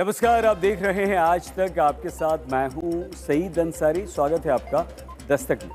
नमस्कार, आप देख रहे हैं आज तक। आपके साथ मैं हूं सईद अंसारी। स्वागत है आपका दस्तक में।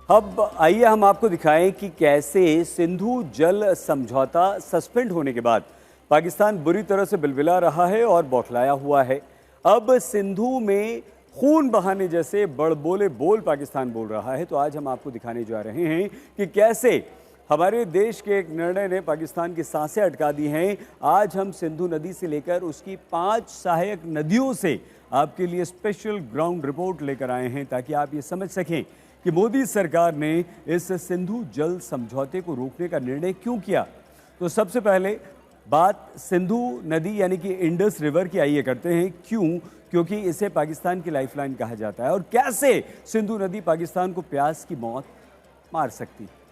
अब आइए हम आपको दिखाएं कि कैसे सिंधु जल समझौता सस्पेंड होने के बाद पाकिस्तान बुरी तरह से बिलबिला रहा है और बौखलाया हुआ है। अब सिंधु में खून बहाने जैसे बड़बोले बोल पाकिस्तान बोल रहा है। तो आज हम आपको दिखाने जा रहे हैं कि कैसे हमारे देश के एक निर्णय ने पाकिस्तान की सांसें अटका दी हैं। आज हम सिंधु नदी से लेकर उसकी 5 सहायक नदियों से आपके लिए स्पेशल ग्राउंड रिपोर्ट लेकर आए हैं, ताकि आप ये समझ सकें कि मोदी सरकार ने इस सिंधु जल समझौते को रोकने का निर्णय क्यों किया। तो सबसे पहले बात सिंधु नदी यानी कि इंडस रिवर की आइए करते हैं। क्यों? क्योंकि इसे पाकिस्तान की लाइफलाइन कहा जाता है। और कैसे सिंधु नदी पाकिस्तान को प्यास की मौत मार सकती है।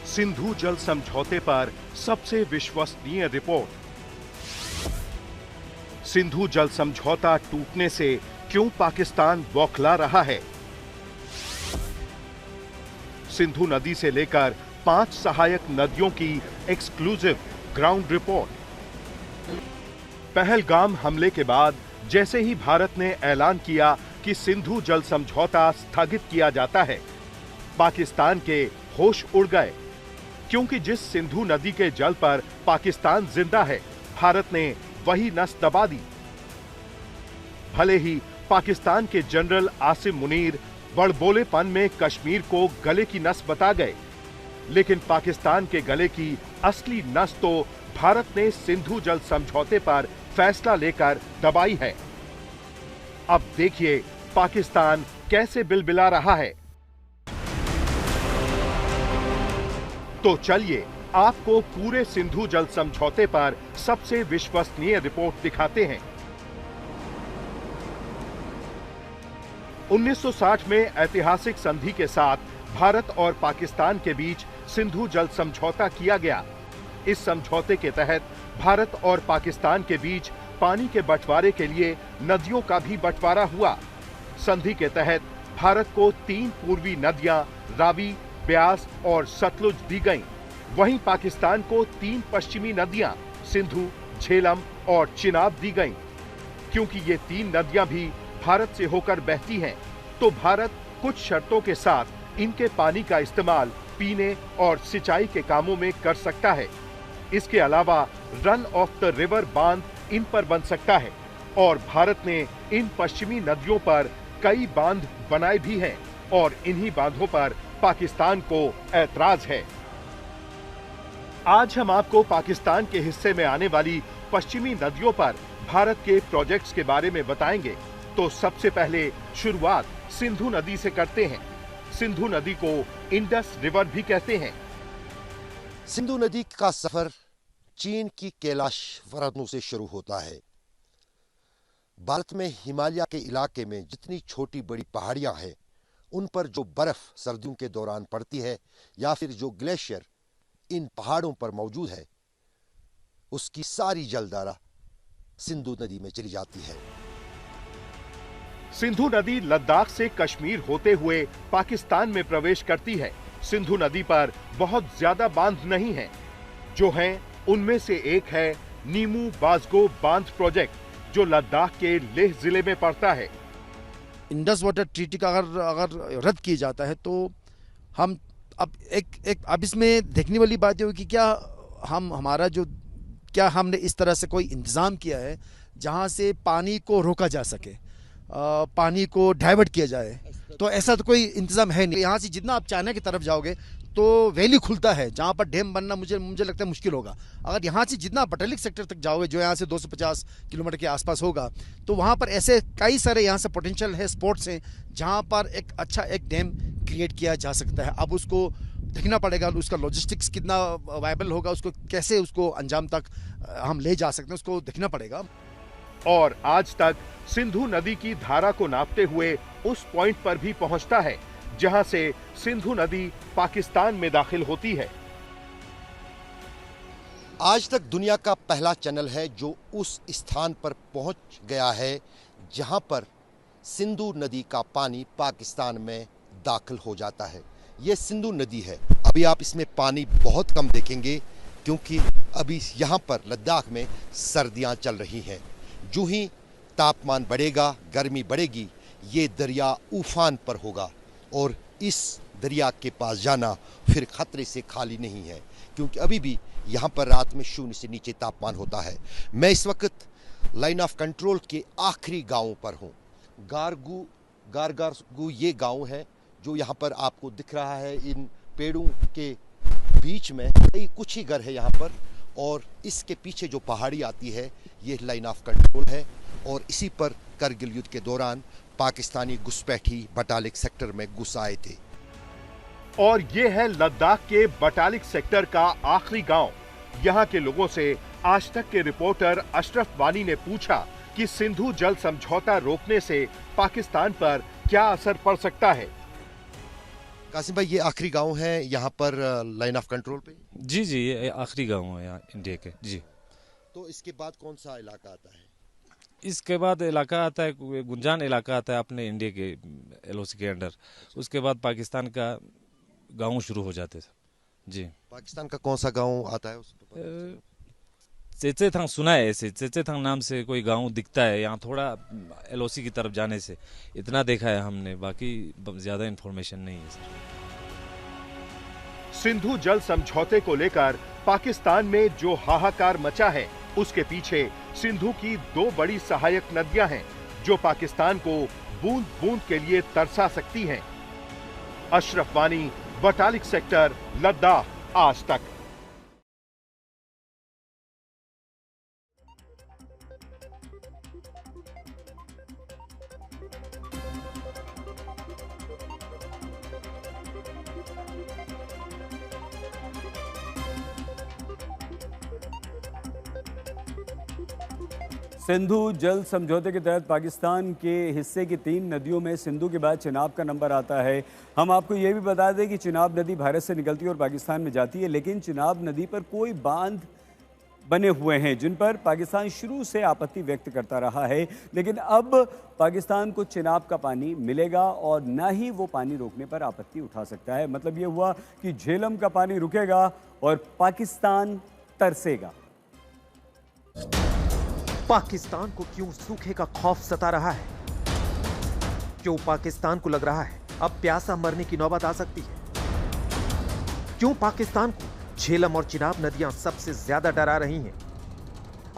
सिंधु जल समझौते पर सबसे विश्वसनीय रिपोर्ट। सिंधु जल समझौता टूटने से क्यों पाकिस्तान बौखला रहा है। सिंधु नदी से लेकर 5 सहायक नदियों की एक्सक्लूसिव ग्राउंड रिपोर्ट। पहलगाम हमले के बाद जैसे ही भारत ने ऐलान किया कि सिंधु जल समझौता स्थगित किया जाता है, पाकिस्तान के होश उड़ गए, क्योंकि जिस सिंधु नदी के जल पर पाकिस्तान जिंदा है, भारत ने वही नस दबा दी। भले ही पाकिस्तान के जनरल आसिम मुनीर बड़बोलेपन में कश्मीर को गले की नस बता गए, लेकिन पाकिस्तान के गले की असली नस तो भारत ने सिंधु जल समझौते पर फैसला लेकर दबाई है। अब देखिए पाकिस्तान कैसे बिलबिला रहा है। तो चलिए आपको पूरे सिंधु जल समझौते पर सबसे विश्वसनीय रिपोर्ट दिखाते हैं। 1960 में ऐतिहासिक संधि के साथ भारत और पाकिस्तान के बीच सिंधु जल समझौता किया गया। इस समझौते के तहत भारत और पाकिस्तान के बीच पानी के बंटवारे के लिए नदियों का भी बंटवारा हुआ। संधि के तहत भारत को 3 पूर्वी नदियां रावी, ब्यास और सतलुज दी गईं। वहीं पाकिस्तान को 3 पश्चिमी नदियां सिंधु, झेलम और चिनाब दी गईं। क्योंकि ये 3 नदियां भी भारत से होकर बहती हैं, तो भारत कुछ शर्तों के साथ इनके पानी का इस्तेमाल पीने और सिंचाई के कामों में कर सकता है। इसके अलावा रन ऑफ द रिवर बांध इन पर बन सकता है और भारत ने इन पश्चिमी नदियों पर कई बांध बनाए भी हैं और इन्हीं बांधों पर पाकिस्तान को ऐतराज है। आज हम आपको पाकिस्तान के हिस्से में आने वाली पश्चिमी नदियों पर भारत के प्रोजेक्ट्स के बारे में बताएंगे। तो सबसे पहले शुरुआत सिंधु नदी से करते हैं। सिंधु नदी को इंडस रिवर भी कहते हैं। सिंधु नदी का सफर चीन की कैलाश पर्वतों से शुरू होता है। भारत में हिमालय के इलाके में जितनी छोटी बड़ी पहाड़ियां हैं, उन पर जो बर्फ सर्दियों के दौरान पड़ती है या फिर जो ग्लेशियर इन पहाड़ों पर मौजूद है, उसकी सारी जलधारा सिंधु नदी में चली जाती है। सिंधु नदी लद्दाख से कश्मीर होते हुए पाकिस्तान में प्रवेश करती है। सिंधु नदी पर बहुत ज्यादा बांध नहीं हैं। जो हैं उनमें से एक है नीमू बाजगो बांध प्रोजेक्ट, जो लद्दाख के लेह जिले में पड़ता है। इंडस वाटर ट्रीटी का अगर रद्द किया जाता है, तो हम अब इसमें देखने वाली बात ये होगी कि क्या हमने इस तरह से कोई इंतज़ाम किया है जहां से पानी को रोका जा सके, पानी को डाइवर्ट किया जाए। तो ऐसा तो कोई इंतज़ाम है नहीं। यहाँ से जितना आप चाइना की तरफ जाओगे तो वैली खुलता है, जहाँ पर डैम बनना मुझे लगता है मुश्किल होगा। अगर यहाँ से जितना पटेलिक सेक्टर तक जाओगे, जो यहाँ से 250 किलोमीटर के आसपास होगा, तो वहाँ पर ऐसे कई सारे यहाँ से पोटेंशियल है, स्पॉट्स हैं, जहाँ पर एक अच्छा एक डैम क्रिएट किया जा सकता है। अब उसको देखना पड़ेगा, उसका लॉजिस्टिक्स कितना वायबल होगा, उसको कैसे उसको अंजाम तक हम ले जा सकते हैं, उसको देखना पड़ेगा। और आज तक सिंधु नदी की धारा को नापते हुए उस पॉइंट पर भी पहुंचता है जहां से सिंधु नदी पाकिस्तान में दाखिल होती है। आज तक दुनिया का पहला चैनल है जो उस स्थान पर पहुंच गया है जहां पर सिंधु नदी का पानी पाकिस्तान में दाखिल हो जाता है। ये सिंधु नदी है। अभी आप इसमें पानी बहुत कम देखेंगे, क्योंकि अभी यहाँ पर लद्दाख में सर्दियाँ चल रही हैं। जो ही तापमान बढ़ेगा, गर्मी बढ़ेगी, ये दरिया उफान पर होगा और इस दरिया के पास जाना फिर खतरे से खाली नहीं है, क्योंकि अभी भी यहाँ पर रात में 0 से नीचे तापमान होता है। मैं इस वक्त लाइन ऑफ कंट्रोल के आखिरी गांवों पर हूँ। गारगारगू ये गांव है जो यहाँ पर आपको दिख रहा है। इन पेड़ों के बीच में कुछ ही घर है यहाँ पर, और इसके पीछे जो पहाड़ी आती है ये लाइन ऑफ कंट्रोल है। और इसी पर करगिल युद्ध के दौरान पाकिस्तानी घुसपैठी बटालिक सेक्टर में घुस आए थे। और ये है लद्दाख के बटालिक सेक्टर का आखिरी गांव। यहाँ के लोगों से आज तक के रिपोर्टर अशरफ वानी ने पूछा कि सिंधु जल समझौता रोकने से पाकिस्तान पर क्या असर पड़ सकता है। कासिम भाई, ये आखिरी गांव है यहाँ पर लाइन ऑफ कंट्रोल पे? जी जी, ये आखिरी गांव है यहाँ इंडिया के। जी, तो इसके बाद कौन सा इलाका आता है? इसके बाद इलाका आता है, गुंजान इलाका आता है अपने इंडिया के एलओसी के अंडर। उसके बाद पाकिस्तान का गांव शुरू हो जाते थे। जी, पाकिस्तान का कौन सा गांव आता है उस पर? चेचेथंग सुना है, ऐसे चेचेथंग नाम से कोई गांव दिखता है यहाँ थोड़ा एलओसी की तरफ जाने से। इतना देखा है हमने, बाकी ज्यादा इन्फॉर्मेशन नहीं है सर। सिंधु जल समझौते को लेकर पाकिस्तान में जो हाहाकार मचा है, उसके पीछे सिंधु की 2 बड़ी सहायक नदियां हैं जो पाकिस्तान को बूंद बूंद के लिए तरसा सकती हैं। अशरफ वानी, बटालिक सेक्टर, लद्दाख, आज तक। सिंधु जल समझौते के तहत पाकिस्तान के हिस्से की 3 नदियों में सिंधु के बाद चिनाब का नंबर आता है। हम आपको ये भी बता दें कि चिनाब नदी भारत से निकलती है और पाकिस्तान में जाती है, लेकिन चिनाब नदी पर कोई बांध बने हुए हैं जिन पर पाकिस्तान शुरू से आपत्ति व्यक्त करता रहा है। लेकिन अब पाकिस्तान को चिनाब का पानी मिलेगा और न ही वो पानी रोकने पर आपत्ति उठा सकता है। मतलब ये हुआ कि झेलम का पानी रुकेगा और पाकिस्तान तरसेगा। पाकिस्तान को क्यों सूखे का खौफ सता रहा है? क्यों पाकिस्तान को लग रहा है अब प्यासा मरने की नौबत आ सकती है? क्यों पाकिस्तान को झेलम और चिनाब नदियां सबसे ज्यादा डरा रही हैं?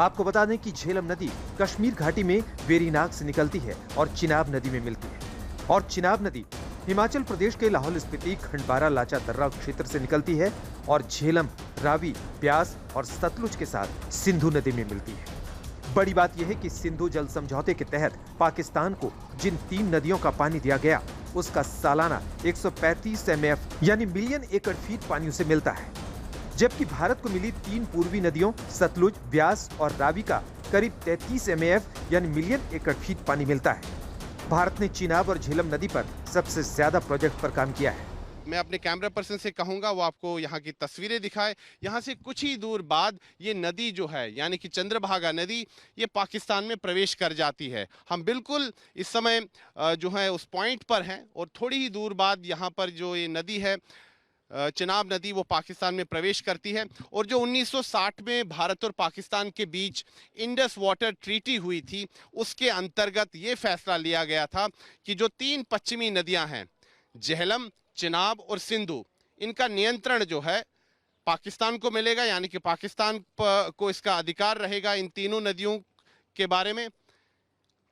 आपको बता दें कि झेलम नदी कश्मीर घाटी में वेरीनाग से निकलती है और चिनाब नदी में मिलती है। और चिनाब नदी हिमाचल प्रदेश के लाहौल स्पीति, खंडबारा, लाचा दर्रा क्षेत्र से निकलती है और झेलम, रावी, ब्यास और सतलुज के साथ सिंधु नदी में मिलती है। बड़ी बात यह है कि सिंधु जल समझौते के तहत पाकिस्तान को जिन 3 नदियों का पानी दिया गया, उसका सालाना 135 MF यानी मिलियन एकड़ फीट पानी उसे मिलता है, जबकि भारत को मिली 3 पूर्वी नदियों सतलुज, ब्यास और रावी का करीब 33 MF यानी मिलियन एकड़ फीट पानी मिलता है। भारत ने चिनाब और झेलम नदी पर सबसे ज्यादा प्रोजेक्ट पर काम किया है। मैं अपने कैमरा पर्सन से कहूंगा वो आपको यहाँ की तस्वीरें दिखाए। यहाँ से कुछ ही दूर बाद ये नदी जो है यानी कि चंद्रभागा नदी, ये पाकिस्तान में प्रवेश कर जाती है। हम बिल्कुल इस समय जो है उस पॉइंट पर हैं और थोड़ी ही दूर बाद यहाँ पर जो ये नदी है चिनाब नदी, वो पाकिस्तान में प्रवेश करती है। और जो 1960 में भारत और पाकिस्तान के बीच इंडस वाटर ट्रीटी हुई थी, उसके अंतर्गत ये फैसला लिया गया था कि जो 3 पश्चिमी नदियां हैं, झेलम, चिनाब और सिंधु, इनका नियंत्रण जो है पाकिस्तान को मिलेगा, यानी कि पाकिस्तान को इसका अधिकार रहेगा इन तीनों नदियों के बारे में।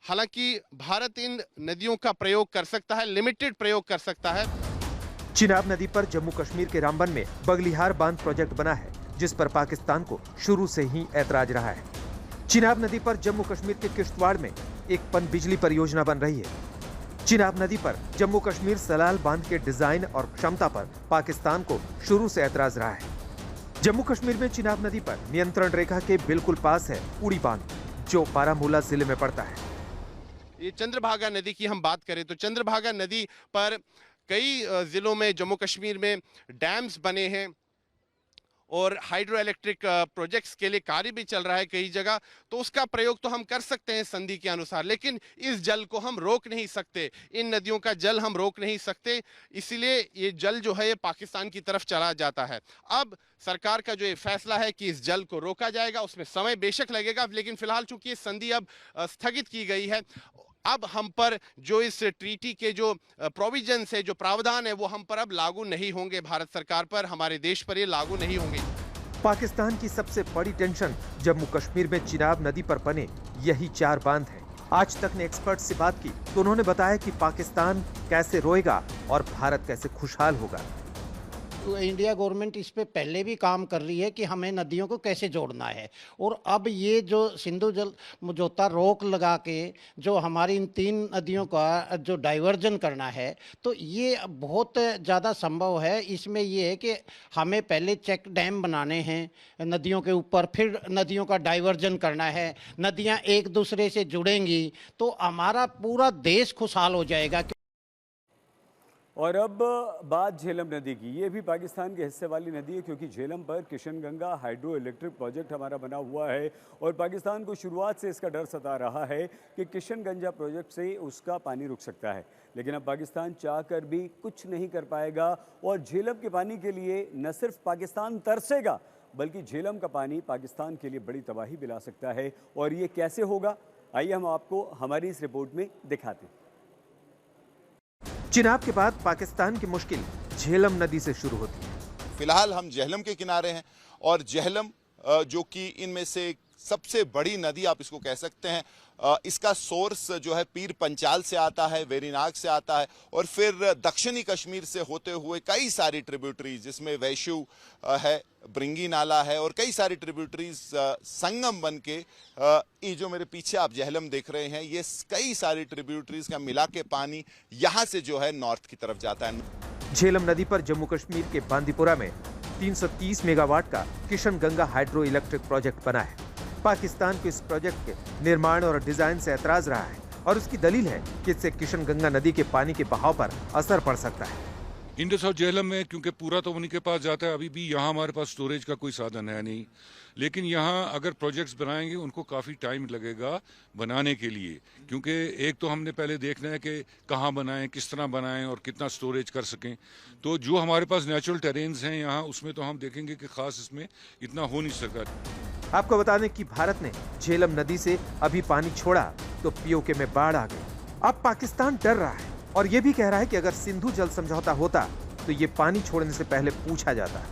हालांकि भारत इन नदियों का प्रयोग कर सकता है, लिमिटेड प्रयोग कर सकता है। चिनाब नदी पर जम्मू कश्मीर के रामबन में बगलिहार बांध प्रोजेक्ट बना है, जिस पर पाकिस्तान को शुरू से ही ऐतराज रहा है। चिनाब नदी पर जम्मू कश्मीर के किश्तवाड़ में एक पनबिजली परियोजना बन रही है। चिनाब नदी पर जम्मू कश्मीर सलाल बांध के डिजाइन और क्षमता पर पाकिस्तान को शुरू से ऐतराज रहा है। जम्मू कश्मीर में चिनाब नदी पर नियंत्रण रेखा के बिल्कुल पास है उड़ी बांध, जो बारामूला जिले में पड़ता है। ये चंद्रभागा नदी की हम बात करें तो चंद्रभागा नदी पर कई जिलों में जम्मू कश्मीर में डैम्स बने हैं और हाइड्रो इलेक्ट्रिक प्रोजेक्ट्स के लिए कार्य भी चल रहा है कई जगह, तो उसका प्रयोग तो हम कर सकते हैं संधि के अनुसार, लेकिन इस जल को हम रोक नहीं सकते, इन नदियों का जल हम रोक नहीं सकते, इसीलिए ये जल जो है ये पाकिस्तान की तरफ चला जाता है। अब सरकार का जो ये फैसला है कि इस जल को रोका जाएगा, उसमें समय बेशक लगेगा, लेकिन फिलहाल चूंकि ये संधि अब स्थगित की गई है, अब हम पर जो इस ट्रीटी के जो प्रोविजंस है, जो प्रावधान है, वो हम पर अब लागू नहीं होंगे, भारत सरकार पर, हमारे देश पर ये लागू नहीं होंगे। पाकिस्तान की सबसे बड़ी टेंशन जम्मू कश्मीर में चिनाब नदी पर बने यही 4 बांध हैं। आज तक ने एक्सपर्ट से बात की तो उन्होंने बताया कि पाकिस्तान कैसे रोएगा और भारत कैसे खुशहाल होगा। इंडिया गवर्नमेंट इस पे पहले भी काम कर रही है कि हमें नदियों को कैसे जोड़ना है, और अब ये जो सिंधु जल समझौता रोक लगा के जो हमारी इन 3 नदियों का जो डाइवर्जन करना है, तो ये बहुत ज़्यादा संभव है। इसमें ये है कि हमें पहले चेक डैम बनाने हैं नदियों के ऊपर, फिर नदियों का डाइवर्जन करना है, नदियाँ एक दूसरे से जुड़ेंगी तो हमारा पूरा देश खुशहाल हो जाएगा। और अब बात झेलम नदी की। ये भी पाकिस्तान के हिस्से वाली नदी है, क्योंकि झेलम पर किशनगंगा हाइड्रो इलेक्ट्रिक प्रोजेक्ट हमारा बना हुआ है और पाकिस्तान को शुरुआत से इसका डर सता रहा है कि किशनगंगा प्रोजेक्ट से उसका पानी रुक सकता है, लेकिन अब पाकिस्तान चाहकर भी कुछ नहीं कर पाएगा और झेलम के पानी के लिए न सिर्फ पाकिस्तान तरसेगा, बल्कि झेलम का पानी पाकिस्तान के लिए बड़ी तबाही भी ला सकता है। और ये कैसे होगा, आइए हम आपको हमारी इस रिपोर्ट में दिखाते हैं। चिनाब के बाद पाकिस्तान की मुश्किल झेलम नदी से शुरू होती है। फिलहाल हम झेलम के किनारे हैं और झेलम जो कि इनमें से सबसे बड़ी नदी आप इसको कह सकते हैं, इसका सोर्स जो है पीर पंचाल से आता है, वेरीनाग से आता है और फिर दक्षिणी कश्मीर से होते हुए कई सारी ट्रिब्यूटरीज, जिसमें वैश्यू है, ब्रिंगी नाला है और कई सारी ट्रिब्यूटरीज संगम बन के ये जो मेरे पीछे आप झेलम देख रहे हैं, ये कई सारी ट्रिब्यूटरीज का मिला के पानी यहाँ से जो है नॉर्थ की तरफ जाता है। झेलम नदी पर जम्मू कश्मीर के बांदीपुरा में 330 मेगावाट का किशनगंगा हाइड्रो इलेक्ट्रिक प्रोजेक्ट बना है। पाकिस्तान को इस प्रोजेक्ट के निर्माण और डिजाइन से ऐतराज रहा है और उसकी दलील है कि इससे किशनगंगा नदी के पानी के बहाव पर असर पड़ सकता है। इंडस और झेलम में क्योंकि पूरा तो उन्हीं के पास जाता है, अभी भी यहाँ हमारे पास स्टोरेज का कोई साधन है नहीं, लेकिन यहाँ अगर प्रोजेक्ट्स बनाएंगे उनको काफ़ी टाइम लगेगा बनाने के लिए, क्योंकि एक तो हमने पहले देखना है कि कहाँ बनाएं, किस तरह बनाएं और कितना स्टोरेज कर सकें। तो जो हमारे पास नेचुरल टेरेन्स हैं यहाँ, उसमें तो हम देखेंगे कि खास इसमें इतना हो नहीं सका। आपको बता दें कि भारत ने झेलम नदी से अभी पानी छोड़ा तो पीओके में बाढ़ आ गई। अब पाकिस्तान डर रहा है और ये भी कह रहा है कि अगर सिंधु जल समझौता होता तो ये पानी छोड़ने से पहले पूछा जाता।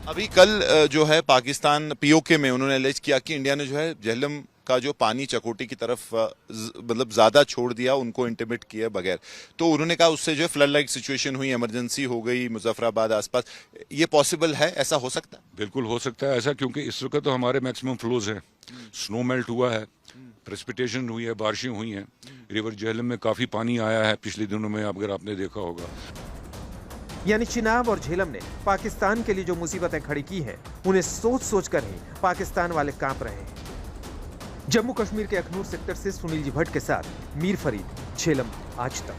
अभी कल जो है पाकिस्तान पीओके में उन्होंने एलेज किया कि इंडिया ने जो है झेलम का जो पानी चकोटी की तरफ मतलब ज्यादा छोड़ दिया, उनको इंटिमेट किया बगैर, तो उन्होंने कहा उससे जो है फ्लड लाइक सिचुएशन हुई, इमरजेंसी हो गई मुजफ्फराबाद आसपास। ये पॉसिबल है, ऐसा हो सकता है? बिल्कुल हो सकता है ऐसा, क्योंकि इस वक्त तो हमारे मैक्सिमम फ्लोज हैं, स्नो मेल्ट हुआ है, प्रेसिपिटेशन हुई है, बारिशें हुई हैं, रिवर झेलम में काफी पानी आया है पिछले दिनों में, अगर आपने देखा होगा। यानी चिनाब और झेलम ने पाकिस्तान के लिए जो मुसीबतें खड़ी की हैं, उन्हें सोच सोच कर ही पाकिस्तान वाले कांप रहे हैं। जम्मू कश्मीर के अखनूर सेक्टर से सुनील जी भट्ट के साथ मीर फरीद, झेलम आज तक।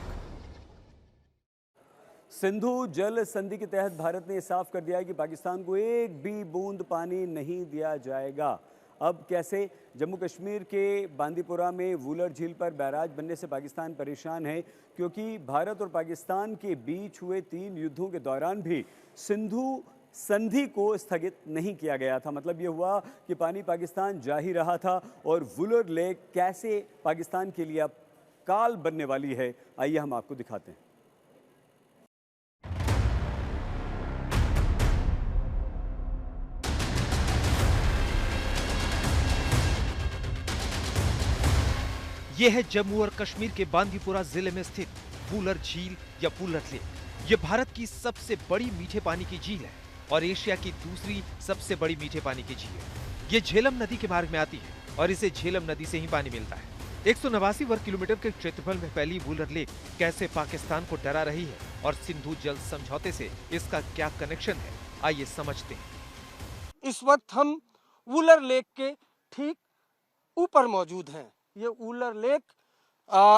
सिंधु जल संधि के तहत भारत ने साफ कर दिया है कि पाकिस्तान को एक भी बूंद पानी नहीं दिया जाएगा। अब कैसे? जम्मू कश्मीर के बांदीपुरा में वूलर झील पर बैराज बनने से पाकिस्तान परेशान है, क्योंकि भारत और पाकिस्तान के बीच हुए 3 युद्धों के दौरान भी सिंधु संधि को स्थगित नहीं किया गया था। मतलब ये हुआ कि पानी पाकिस्तान जा ही रहा था और वूलर लेक कैसे पाकिस्तान के लिए अब काल बनने वाली है, आइए हम आपको दिखाते हैं। यह है जम्मू और कश्मीर के बांदीपुरा जिले में स्थित वूलर झील या वूलर लेक। यह भारत की सबसे बड़ी मीठे पानी की झील है और एशिया की दूसरी सबसे बड़ी मीठे पानी की झील है। यह झेलम नदी के मार्ग में आती है और इसे झेलम नदी से ही पानी मिलता है। 189 वर्ग किलोमीटर के क्षेत्रफल में फैली वूलर लेक कैसे पाकिस्तान को डरा रही है और सिंधु जल समझौते से इसका क्या कनेक्शन है, आइए समझते हैं। इस वक्त हम वूलर लेक के ठीक ऊपर मौजूद हैं। ये वूलर लेक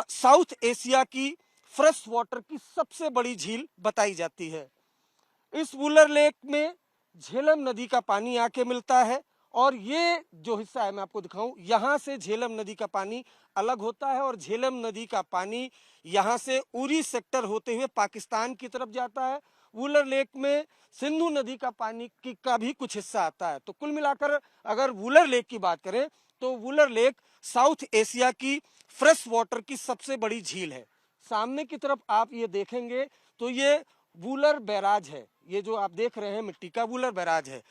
साउथ एशिया की फ्रेश वाटर की सबसे बड़ी झील बताई जाती है। इस वूलर लेक में झेलम नदी का पानी आके मिलता है और ये जो हिस्सा है मैं आपको दिखाऊं, यहाँ से झेलम नदी का पानी अलग होता है और झेलम नदी का पानी यहाँ से उरी सेक्टर होते हुए पाकिस्तान की तरफ जाता है। वुलर लेक में सिंधु नदी का पानी का भी कुछ हिस्सा आता है। तो कुल मिलाकर अगर वुलर लेक की बात करें तो वुलर लेक साउथ एशिया की फ्रेश वाटर की सबसे बड़ी झील है। सामने की तरफ आप ये देखेंगे तो ये वुलर बैराज है। ये जो आप देख रहे हैं मिट्टी का वुलर बैराज है।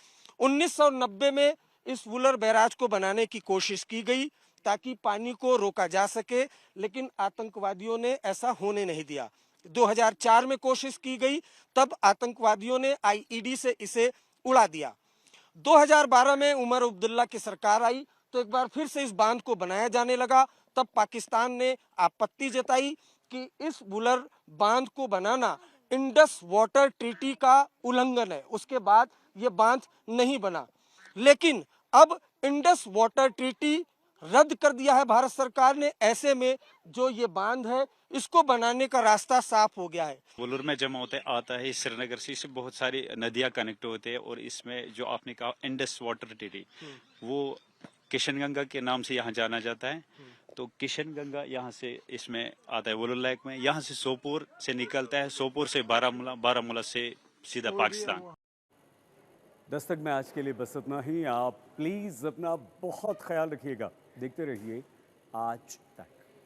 1990 में इस वुलर बैराज को बनाने की कोशिश की गई ताकि पानी को रोका जा सके, लेकिन आतंकवादियों ने ऐसा होने नहीं दिया। 2004 में कोशिश की गई, तब आतंकवादियों ने आईईडी से इसे उड़ा दिया। 2012 में उमर अब्दुल्ला की सरकार आई तो एक बार फिर से इस बांध को बनाया जाने लगा। तब पाकिस्तान ने आपत्ति जताई कि इस वुलर बांध को बनाना इंडस वाटर ट्रीटी का उल्लंघन है। उसके बाद ये बांध नहीं बना, लेकिन अब इंडस वाटर ट्रीटी रद्द कर दिया है भारत सरकार ने। ऐसे में जो ये बांध है इसको बनाने का रास्ता साफ हो गया है। वुलर में जमा होता है श्रीनगर से, इससे बहुत सारी नदियां कनेक्ट होते हैं और इसमें जो आपने कहा इंडस वाटर ट्रीटी, वो किशनगंगा के नाम से यहाँ जाना जाता है। तो किशनगंगा यहाँ से इसमें आता है वुलर लेक में, यहाँ से सोपोर से निकलता है, सोपोर से बारामूला, बारामूला से सीधा पाकिस्तान। दस्तक में आज के लिए बस इतना ही। आप प्लीज़ अपना बहुत ख्याल रखिएगा। देखते रहिए आज तक।